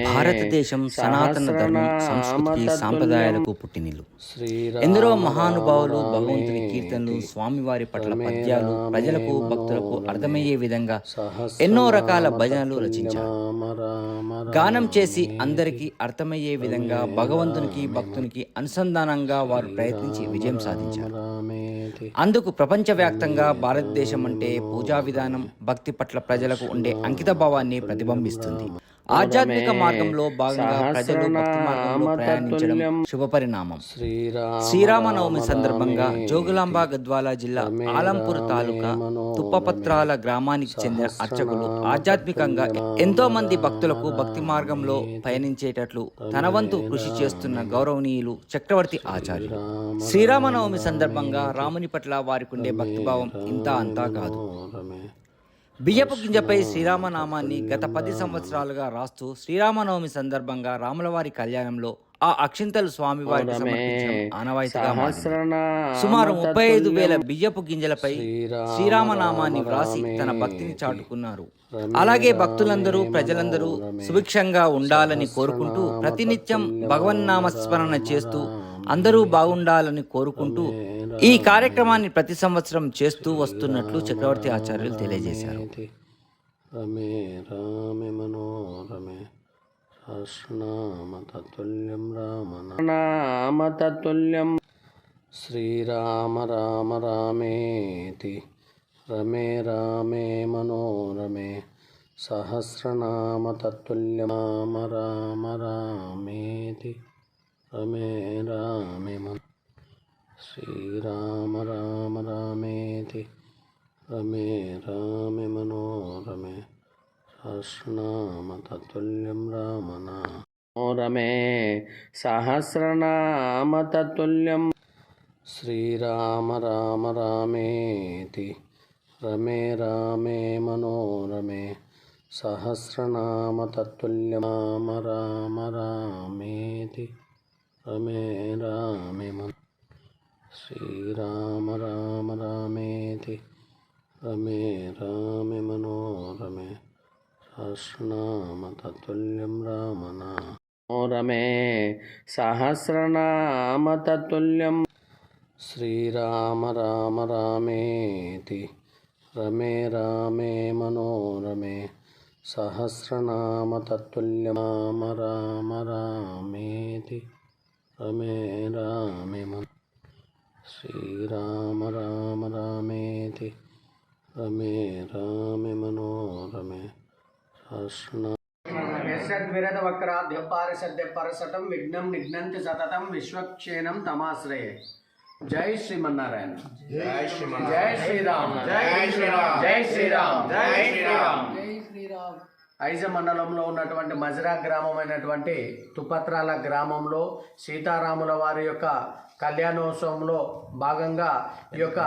భారతదేశం సనాతన ధర్మం, సంస్కృతికి, సాంప్రదాయాలకు పుట్టినిల్లు. ఎందరో మహానుభావులు భగవంతుని కీర్తనలు, స్వామివారి పట్ల పద్యాలు ప్రజలకు, భక్తులకు అర్థమయ్యే విధంగా ఎన్నో రకాల భజనలు రచించారు. గానం చేసి అందరికీ అర్థమయ్యే విధంగా భగవంతునికి, భక్తునికి అనుసంధానంగా వారు ప్రయత్నించి విజయం సాధించారు. అందుకు ప్రపంచవ్యాప్తంగా భారతదేశం అంటే పూజా విధానం, భక్తి పట్ల ప్రజలకు ఉండే అంకిత భావాన్ని ప్రతిబింబిస్తుంది. ఆధ్యాత్మిక మార్గంలో భాగంగా ప్రజలు భక్తి మార్గంలో ప్రయాణించడం శుభపరిణామం. శ్రీరామనవమి సందర్భంగా జోగులాంబ గద్వాల జిల్లా ఆలంపూర్ తాలూకా తుప్పపత్రాల గ్రామానికి చెందిన అర్చకులు ఆధ్యాత్మికంగా ఎంతో మంది భక్తులకు భక్తి మార్గంలో పయనించేటట్లు తన వంతు కృషి చేస్తున్న గౌరవనీయులు చక్రవర్తి ఆచార్యులు. శ్రీరామనవమి సందర్భంగా రాముని పట్ల వారికి ఉండే భక్తిభావం ఇంతా అంతా కాదు. బియ్యపు గింజపై శ్రీరామనామాన్ని గత 10 సంవత్సరాలుగా రాస్తూ శ్రీరామనవమి సందర్భంగా రాములవారి కళ్యాణంలో ఆ అక్షింతలు స్వామివారికి సమర్పించడం ఆనవాయితీగా మారింది. సుమారు 35,000 బియ్యపు గింజలపై శ్రీరామనామాన్ని వ్రాసి తన భక్తిని చాటుకున్నారు. అలాగే భక్తులందరూ, ప్రజలందరూ సుభిక్షంగా ఉండాలని కోరుకుంటూ ప్రతినిత్యం భగవన్నామ స్మరణ చేస్తూ అందరూ బాగుండాలని కోరుకుంటూ ఈ కార్యక్రమాన్ని ప్రతి సంవత్సరం చేస్తూ వస్తున్నట్లు చక్రవర్తి ఆచార్యులు తెలియజేశారు. రమే రామే మనోరమే సహస్రనామతతుల్యం రామనామతతుల్యం శ్రీరామ రామ రామేతి రమే రామే మనోరమే సహస్రనామతతుల్యం రామ రామ రామేతి రమే రామే శ్రీరామ రామ రామేతి రమే రామే మనోరమే సహస్రనామతతుల్యం రామనామరమే సహస్రనామతతుల్యం శ్రీరామ రామ రామేతి రమే రామే మనోరమే సహస్రనామతతుల్యం రామ రామ రామేతి రమే రామే శ్రీరామ రామ రామేతి రమే రామే మనోరమే సహస్రనామతతుల్యం రామనామరమే సహస్రనామతతుల్యం శ్రీరామ రామ రామేతి రమే రామే మనోరమే సహస్రనామతతుల్యం రామ రామ రామేతి రమే రామే శ్రీరామ రామ రామేతి రమే రామే మనోరమే సహస్రనామద్విరదవక్రాద్యపారిషద్యపరసటం విఘ్నం నిఘ్నంతి సతతం విశ్వక్షేణం తమాశ్రయే. జై శ్రీమన్నారాయణ. జై శ్రీరామ్. జై శ్రీరామ్. జై శ్రీరామ్. జై శ్రీరామ్. ఐజ మండలంలో ఉన్నటువంటి మజిరా గ్రామమైనటువంటి తుపత్రాల గ్రామంలో సీతారాముల వారి యొక్క కళ్యాణోత్సవంలో భాగంగా ఈ యొక్క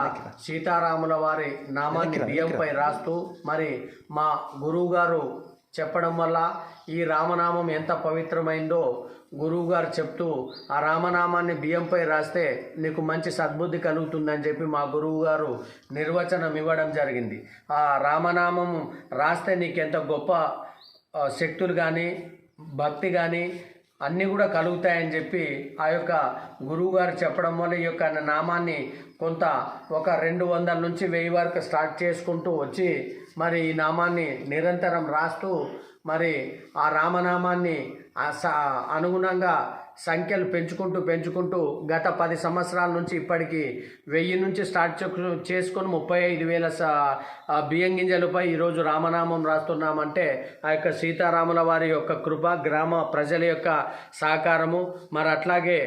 సీతారాముల వారి నామాన్ని బియ్యంపై రాస్తూ మరి మా గురువుగారు చెప్పడం వల్ల ఈ రామనామం ఎంత పవిత్రమైందో గురువుగారు చెప్తూ ఆ రామనామాన్ని బియ్యంపై రాస్తే నీకు మంచి సద్బుద్ధి కలుగుతుందని చెప్పి మా గురువుగారు నిర్వచనం ఇవ్వడం జరిగింది. ఆ రామనామం రాస్తే నీకు ఎంత గొప్ప శక్తులు కానీ భక్తి కానీ అన్నీ కూడా కలుగుతాయని చెప్పి ఆ యొక్క గురువుగారు చెప్పడం వల్ల ఈ యొక్క నామాన్ని కొంత ఒక 200 నుంచి 1000 వరకు స్టార్ట్ చేసుకుంటూ వచ్చి మరి ఈ నామాన్ని నిరంతరం రాస్తూ మరి ఆ రామనామాన్ని అనుగుణంగా సంఖ్యలు పెంచుకుంటూ గత 10 సంవత్సరాల నుంచి ఇప్పటికి 1000 నుంచి స్టార్ట్ చేసుకొని 35,000 బియ్యం గింజలపై ఈరోజు రామనామం రాస్తున్నామంటే ఆ యొక్క సీతారాముల వారి యొక్క కృప, గ్రామ ప్రజల యొక్క సహకారము, మరి అట్లాగే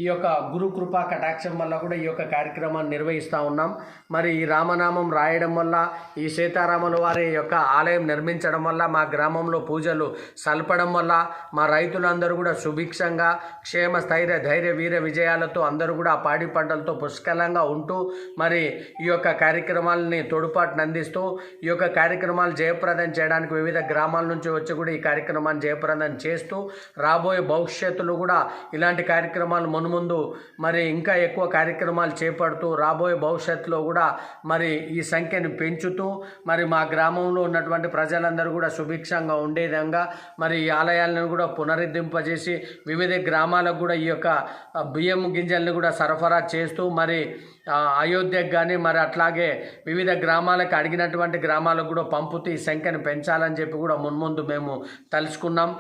ఈ యొక్క గురు కృపా కటాక్షం వల్ల కూడా ఈ యొక్క కార్యక్రమాన్ని నిర్వహిస్తూ ఉన్నాం. మరి ఈ రామనామం రాయడం వల్ల, ఈ సీతారాముల వారి యొక్క ఆలయం నిర్మించడం వల్ల, మా గ్రామంలో పూజలు సల్పడం వల్ల మా రైతులందరూ కూడా సుభిక్షంగా క్షేమ స్థైర్య ధైర్య వీర విజయాలతో అందరూ కూడా పాడి పంటలతో పుష్కలంగా ఉంటూ మరి ఈ యొక్క కార్యక్రమాలని తోడ్పాటును అందిస్తూ ఈ యొక్క కార్యక్రమాలు జయప్రదం చేయడానికి వివిధ గ్రామాల నుంచి వచ్చి కూడా ఈ కార్యక్రమాన్ని జయప్రదం చేస్తూ రాబోయే భవిష్యత్తులో కూడా ఇలాంటి కార్యక్రమాలు మున్ముందు మరి ఇంకా ఎక్కువ కార్యక్రమాలు చేపడుతూ రాబోయే భవిష్యత్తులో కూడా మరి ఈ సంఖ్యను పెంచుతూ మరి మా గ్రామంలో ఉన్నటువంటి ప్రజలందరూ కూడా సుభిక్షంగా ఉండే విధంగా మరి ఈ ఆలయాలను కూడా పునరుద్ధరింపజేసి వివిధ గ్రామాలకు కూడా ఈ యొక్క బియ్యం గింజలను కూడా సరఫరా చేస్తూ మరి అయోధ్యకు కానీ మరి అట్లాగే వివిధ గ్రామాలకు అడిగినటువంటి గ్రామాలకు కూడా పంపుతూ ఈ సంఖ్యను పెంచాలని చెప్పి కూడా మున్ముందు మేము తలుచుకున్నాం.